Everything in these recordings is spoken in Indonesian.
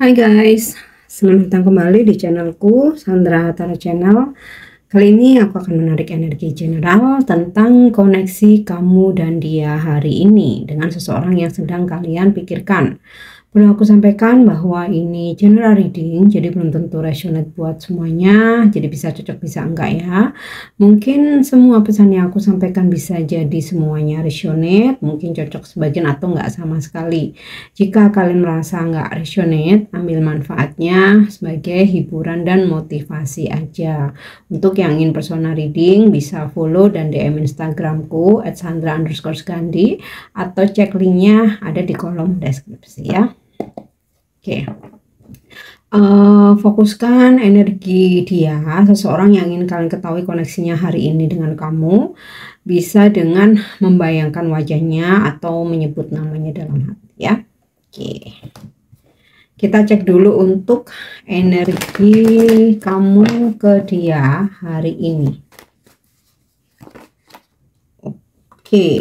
Hai guys, selamat datang kembali di channelku Sandra Tara Channel. Kali ini aku akan menarik energi general tentang koneksi kamu dan dia hari ini dengan seseorang yang sedang kalian pikirkan. Perlu aku sampaikan bahwa ini general reading, jadi belum tentu resonate buat semuanya, jadi bisa cocok bisa enggak ya. Mungkin semua pesan yang aku sampaikan bisa jadi semuanya resonate, mungkin cocok sebagian atau enggak sama sekali. Jika kalian merasa enggak resonate, ambil manfaatnya sebagai hiburan dan motivasi aja. Untuk yang ingin personal reading bisa follow dan DM Instagramku @sandra_gandhi atau cek linknya ada di kolom deskripsi ya. Oke, fokuskan energi dia, seseorang yang ingin kalian ketahui koneksinya hari ini dengan kamu, bisa dengan membayangkan wajahnya atau menyebut namanya dalam hati ya. Oke, kita cek dulu untuk energi kamu ke dia hari ini. Oke,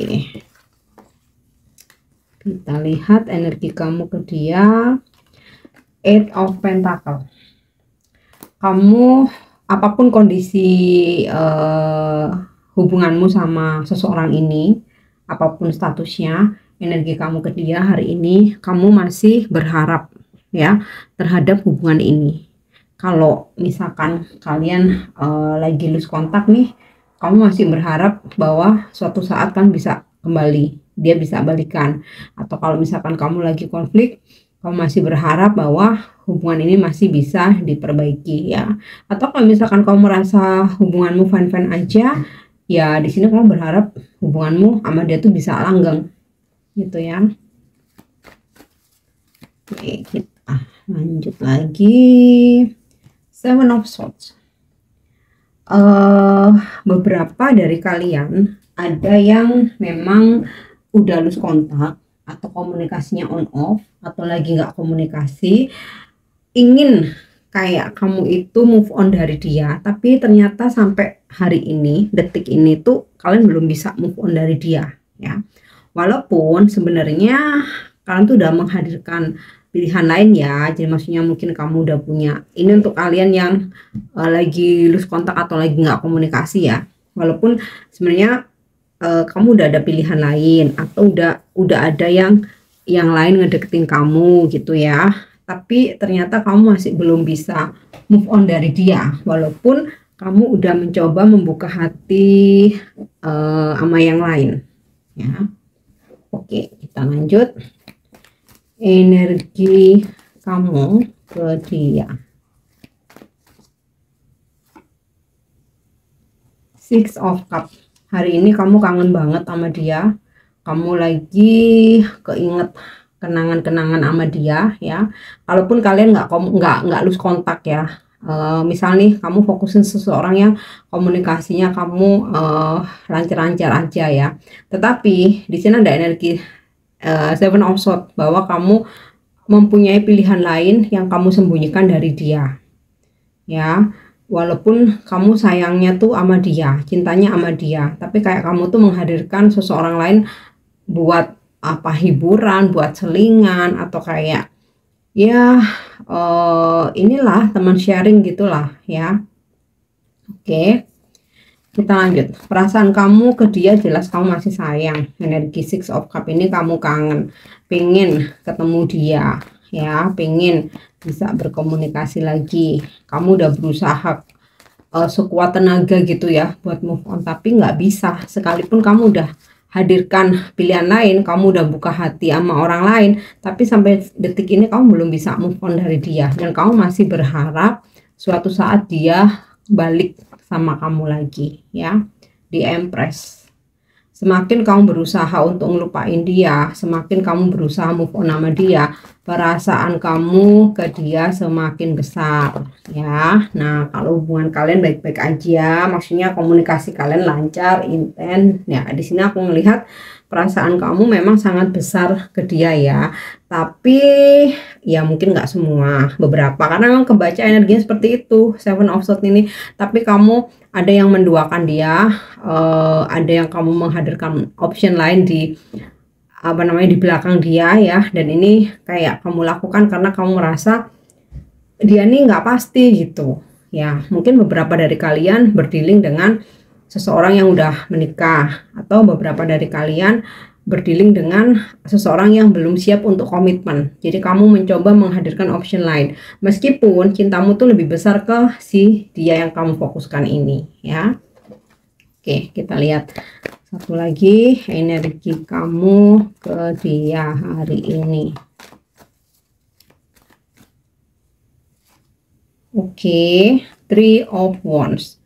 kita lihat energi kamu ke dia. Eight of Pentacle. Kamu apapun kondisi hubunganmu sama seseorang ini, apapun statusnya, energi kamu ke dia hari ini, kamu masih berharap ya terhadap hubungan ini. Kalau misalkan kalian lagi lose kontak nih, kamu masih berharap bahwa suatu saat kan bisa kembali, dia bisa balikan. Atau kalau misalkan kamu lagi konflik, kamu masih berharap bahwa hubungan ini masih bisa diperbaiki ya. Atau kalau misalkan kamu merasa hubunganmu fine-fine aja, ya di sini kamu berharap hubunganmu sama dia tuh bisa langgeng gitu ya. Oke, kita lanjut lagi. Seven of Swords. Beberapa dari kalian ada yang memang udah lose kontak atau komunikasinya on off atau lagi nggak komunikasi, ingin kayak kamu itu move on dari dia, tapi ternyata sampai hari ini, detik ini tuh kalian belum bisa move on dari dia ya. Walaupun sebenarnya kalian tuh udah menghadirkan pilihan lain ya, jadi maksudnya mungkin kamu udah punya, ini untuk kalian yang lagi lose kontak atau lagi nggak komunikasi ya. Walaupun sebenarnya kamu udah ada pilihan lain atau udah ada yang lain ngedeketin kamu gitu ya, tapi ternyata kamu masih belum bisa move on dari dia walaupun kamu udah mencoba membuka hati sama yang lain ya. Oke, kita lanjut. Energi kamu ke dia. Six of Cups. Hari ini kamu kangen banget sama dia, kamu lagi keinget kenangan-kenangan sama dia ya. Kalaupun kalian nggak lose kontak ya, misal nih kamu fokusin seseorang yang komunikasinya kamu lancar-lancar aja ya, tetapi di sini ada energi Seven of Swords bahwa kamu mempunyai pilihan lain yang kamu sembunyikan dari dia ya. Walaupun kamu sayangnya tuh sama dia, cintanya sama dia, tapi kayak kamu tuh menghadirkan seseorang lain buat apa, hiburan, buat selingan, atau kayak ya inilah teman sharing gitulah ya. Oke, kita lanjut. Perasaan kamu ke dia jelas kamu masih sayang. Energi Six of Cups ini kamu kangen, pengen ketemu dia ya, pengen bisa berkomunikasi lagi. Kamu udah berusaha sekuat tenaga gitu ya buat move on, tapi nggak bisa. Sekalipun kamu udah hadirkan pilihan lain, kamu udah buka hati sama orang lain, tapi sampai detik ini kamu belum bisa move on dari dia, dan kamu masih berharap suatu saat dia balik sama kamu lagi ya. Di Empress, semakin kamu berusaha untuk ngelupain dia, semakin kamu berusaha move on sama dia, perasaan kamu ke dia semakin besar ya. Nah, kalau hubungan kalian baik-baik aja, maksudnya komunikasi kalian lancar, intens ya, di sini aku melihat perasaan kamu memang sangat besar ke dia ya. Tapi ya mungkin nggak semua, beberapa, karena memang kebaca energinya seperti itu, Seven of Swords ini. Tapi kamu ada yang menduakan dia, ada yang kamu menghadirkan option lain di apa namanya di belakang dia ya, dan ini kayak kamu lakukan karena kamu merasa dia nih nggak pasti gitu ya. Mungkin beberapa dari kalian berdealing dengan seseorang yang udah menikah, atau beberapa dari kalian berdealing dengan seseorang yang belum siap untuk komitmen. Jadi kamu mencoba menghadirkan option lain meskipun cintamu tuh lebih besar ke si dia yang kamu fokuskan ini ya. Oke, kita lihat satu lagi energi kamu ke dia hari ini. Oke, Three of Wands.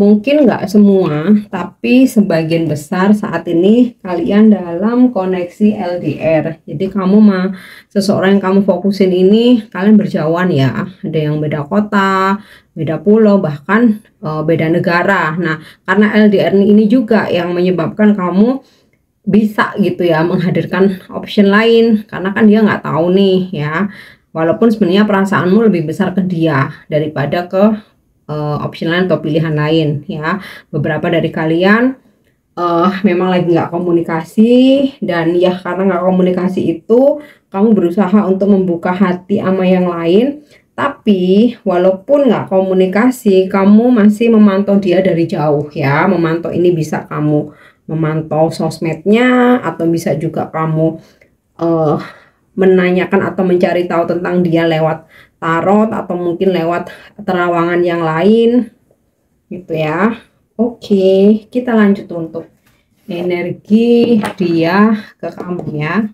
Mungkin nggak semua, tapi sebagian besar saat ini kalian dalam koneksi LDR. Jadi kamu mah seseorang yang kamu fokusin ini, kalian berjauhan ya. Ada yang beda kota, beda pulau, bahkan beda negara. Nah, karena LDR ini juga yang menyebabkan kamu bisa gitu ya menghadirkan option lain, karena kan dia nggak tahu nih ya. Walaupun sebenarnya perasaanmu lebih besar ke dia daripada ke option lain atau pilihan lain ya. Beberapa dari kalian memang lagi nggak komunikasi, dan ya karena nggak komunikasi itu kamu berusaha untuk membuka hati sama yang lain. Tapi walaupun nggak komunikasi, kamu masih memantau dia dari jauh ya. Memantau ini bisa kamu memantau sosmednya, atau bisa juga kamu menanyakan atau mencari tahu tentang dia lewat tarot, atau mungkin lewat terawangan yang lain gitu ya. Oke, kita lanjut untuk energi dia ke kamu ya.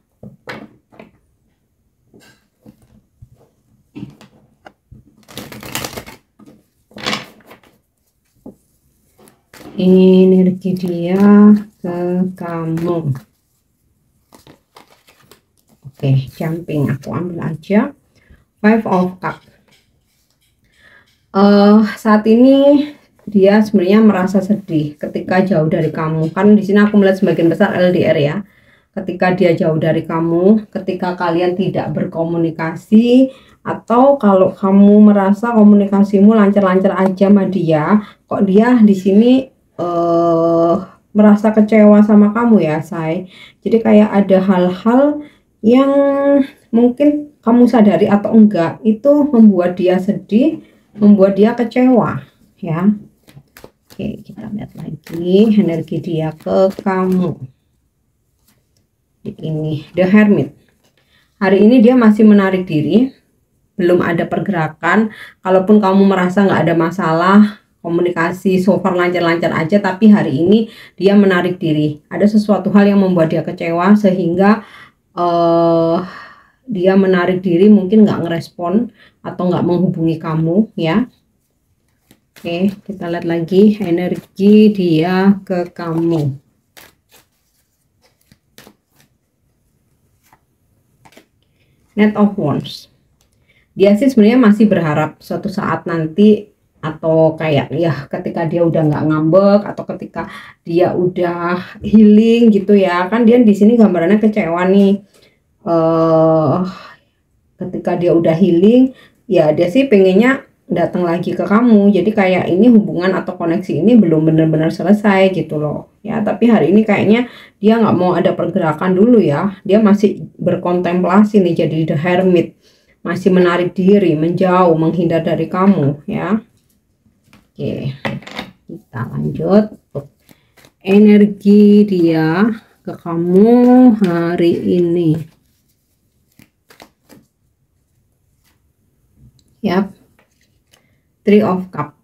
Energi dia ke kamu. Oke, jumping, aku ambil aja Five of Cup. Saat ini dia sebenarnya merasa sedih ketika jauh dari kamu. Kan di sini aku melihat sebagian besar LDR ya. Ketika dia jauh dari kamu, ketika kalian tidak berkomunikasi, atau kalau kamu merasa komunikasimu lancar-lancar aja sama dia, kok dia di sini merasa kecewa sama kamu ya, say. Jadi kayak ada hal-hal yang mungkin kamu sadari atau enggak, itu membuat dia sedih, membuat dia kecewa ya. Oke, kita lihat lagi energi dia ke kamu. Ini The Hermit. Hari ini dia masih menarik diri, belum ada pergerakan. Kalaupun kamu merasa nggak ada masalah, komunikasi so far lancar-lancar aja, tapi hari ini dia menarik diri. Ada sesuatu hal yang membuat dia kecewa sehingga dia menarik diri, mungkin nggak ngerespon atau nggak menghubungi kamu ya. Oke, kita lihat lagi energi dia ke kamu. Knight of Wands. Dia sih sebenarnya masih berharap suatu saat nanti, atau kayak ya ketika dia udah nggak ngambek, atau ketika dia udah healing gitu ya. Kan dia di sini gambarannya kecewa nih. Ketika dia udah healing, ya dia sih pengennya datang lagi ke kamu. Jadi kayak ini hubungan atau koneksi ini belum benar-benar selesai gitu loh ya. Tapi hari ini kayaknya dia nggak mau ada pergerakan dulu ya. Dia masih berkontemplasi nih, jadi The Hermit, masih menarik diri, menjauh, menghindar dari kamu ya. Oke, kita lanjut. Energi dia ke kamu hari ini. Yap, Three of Cup.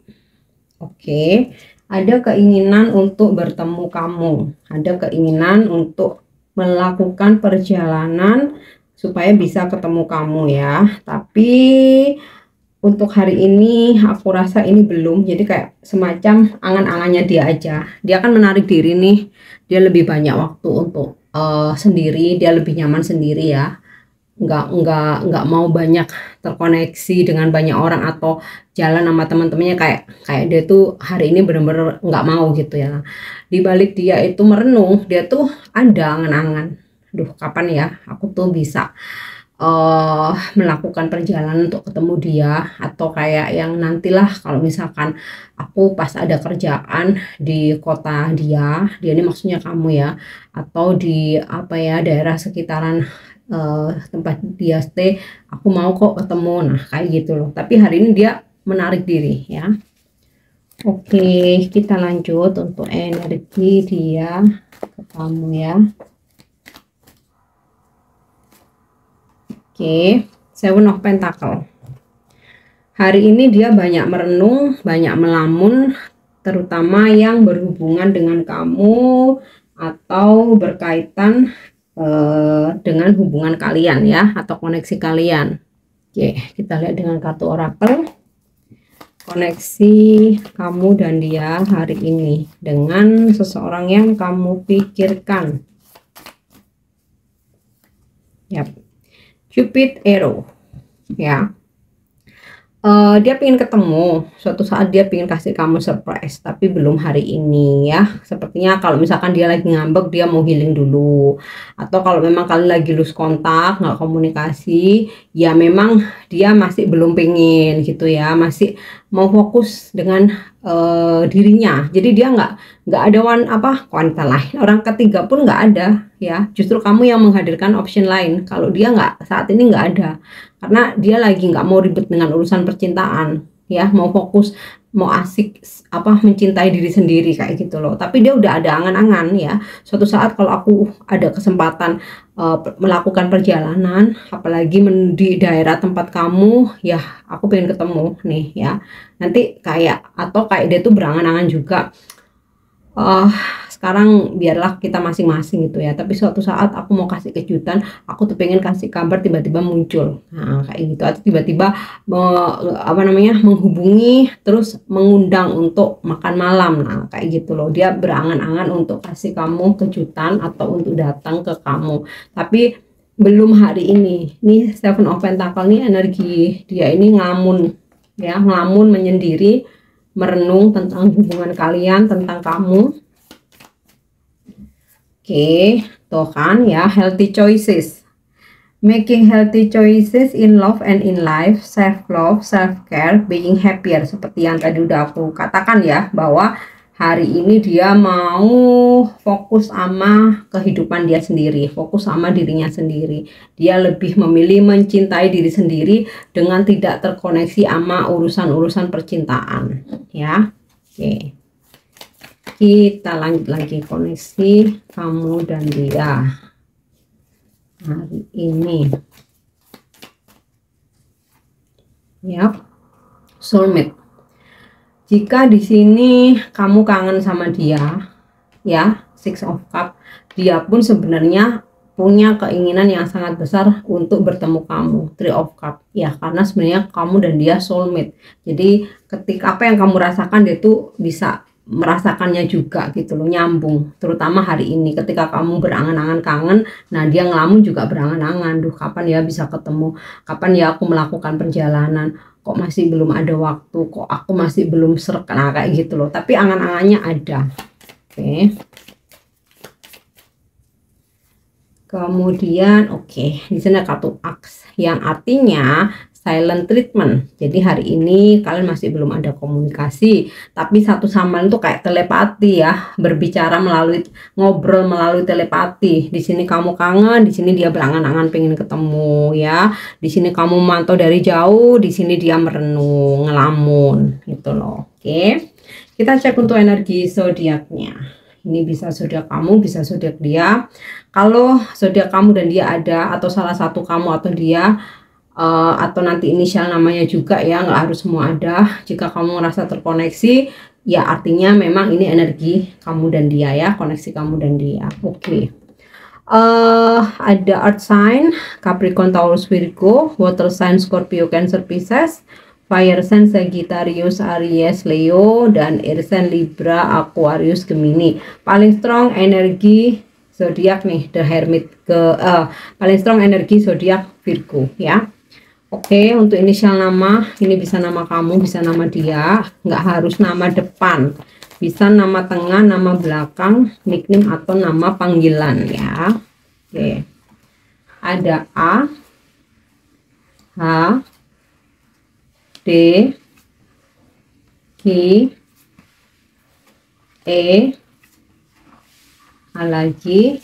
Oke, ada keinginan untuk bertemu kamu, ada keinginan untuk melakukan perjalanan supaya bisa ketemu kamu ya. Tapi untuk hari ini aku rasa ini belum. Jadi kayak semacam angan-angannya dia aja. Dia kan menarik diri nih, dia lebih banyak waktu untuk sendiri, dia lebih nyaman sendiri ya. Nggak mau banyak terkoneksi dengan banyak orang atau jalan sama teman-temannya. Kayak dia tuh hari ini bener-bener nggak mau gitu ya. Di balik dia itu merenung, dia tuh ada angan-angan, duh kapan ya aku tuh bisa melakukan perjalanan untuk ketemu dia, atau kayak yang nantilah kalau misalkan aku pas ada kerjaan di kota dia ini maksudnya kamu ya, atau di apa ya daerah sekitaran tempat dia stay, aku mau kok ketemu. Nah kayak gitu loh, tapi hari ini dia menarik diri ya. Oke, kita lanjut untuk energi dia ke kamu ya. Oke, Seven of Pentacle. Hari ini dia banyak merenung, banyak melamun, terutama yang berhubungan dengan kamu atau berkaitan dengan hubungan kalian ya, atau koneksi kalian. Oke, kita lihat dengan kartu orakel. Koneksi kamu dan dia hari ini dengan seseorang yang kamu pikirkan. Yap. Cupid arrow ya. Dia pengen ketemu, suatu saat dia pengen kasih kamu surprise, tapi belum hari ini ya. Sepertinya kalau misalkan dia lagi ngambek, dia mau healing dulu, atau kalau memang kalian lagi lose kontak, nggak komunikasi, ya memang dia masih belum pengen gitu ya, masih mau fokus dengan dirinya. Jadi dia nggak ada wanita lain, orang ketiga pun nggak ada ya. Justru kamu yang menghadirkan option lain. Kalau dia nggak, saat ini nggak ada, karena dia lagi nggak mau ribet dengan urusan percintaan ya, mau fokus, mau asik mencintai diri sendiri kayak gitu loh. Tapi dia udah ada angan-angan ya, suatu saat kalau aku ada kesempatan melakukan perjalanan, apalagi di daerah tempat kamu ya, aku pengen ketemu nih ya. Nanti kayak, atau kayak dia tuh berangan-angan juga, sekarang biarlah kita masing-masing gitu ya, tapi suatu saat aku mau kasih kejutan, aku tuh pengen kasih kabar, tiba-tiba muncul. Nah kayak gitu, atau tiba-tiba menghubungi terus mengundang untuk makan malam. Nah kayak gitu loh, dia berangan-angan untuk kasih kamu kejutan atau untuk datang ke kamu, tapi belum hari ini. Nih Seven of Pentacle nih, energi dia ini ngelamun ya, ngelamun, menyendiri, merenung tentang hubungan kalian, tentang kamu. Oke, tuh kan ya, healthy choices, making healthy choices in love and in life, self love, self care, being happier. Seperti yang tadi udah aku katakan ya, bahwa hari ini dia mau fokus sama kehidupan dia sendiri, fokus sama dirinya sendiri. Dia lebih memilih mencintai diri sendiri dengan tidak terkoneksi sama urusan-urusan percintaan ya. Oke, kita lanjut lagi koneksi kamu dan dia hari ini ya. Soulmate. Jika di sini kamu kangen sama dia ya, Six of Cup, dia pun sebenarnya punya keinginan yang sangat besar untuk bertemu kamu, Three of Cup ya, karena sebenarnya kamu dan dia soulmate. Jadi ketika apa yang kamu rasakan, dia tuh bisa merasakannya juga gitu loh, nyambung. Terutama hari ini ketika kamu berangan-angan kangen, nah dia ngelamun juga berangan-angan, duh kapan ya bisa ketemu, kapan ya aku melakukan perjalanan, kok masih belum ada waktu, kok aku masih belum serek, nah kayak gitu loh, tapi angan-angannya ada. Oke. Kemudian di sana kartu Axe yang artinya silent treatment. Jadi hari ini kalian masih belum ada komunikasi, tapi satu sama lain tuh kayak telepati ya, berbicara melalui, ngobrol melalui telepati. Di sini kamu kangen, di sini dia berangan-angan pengen ketemu ya. Di sini kamu mantau dari jauh, di sini dia merenung, ngelamun gitu loh. Oke. Kita cek untuk energi zodiaknya. Ini bisa zodiak kamu, bisa zodiak dia. Kalau zodiak kamu dan dia ada, atau salah satu kamu atau dia, atau nanti inisial namanya juga ya, nggak harus semua ada. Jika kamu merasa terkoneksi, ya artinya memang ini energi kamu dan dia ya, koneksi kamu dan dia. Oke. Ada earth sign, Capricorn, Taurus, Virgo, water sign, Scorpio, Cancer, Pisces, fire sign, Sagittarius, Aries, Leo, dan air sign, Libra, Aquarius, Gemini. Paling strong energi zodiak nih, The Hermit, paling strong energi zodiak Virgo ya. Oke, untuk inisial nama, ini bisa nama kamu, bisa nama dia, nggak harus nama depan, bisa nama tengah, nama belakang, nickname atau nama panggilan ya. Oke, ada A, H, D, G, E, A lagi,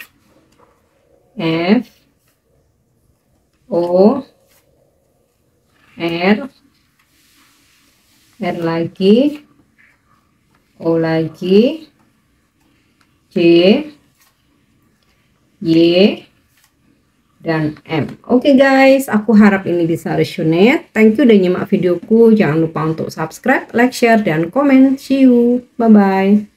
F, O, R, R lagi, O lagi, J, Y, dan M. Oke guys, aku harap ini bisa resonate. Thank you udah nyimak videoku. Jangan lupa untuk subscribe, like, share, dan komen. See you. Bye-bye.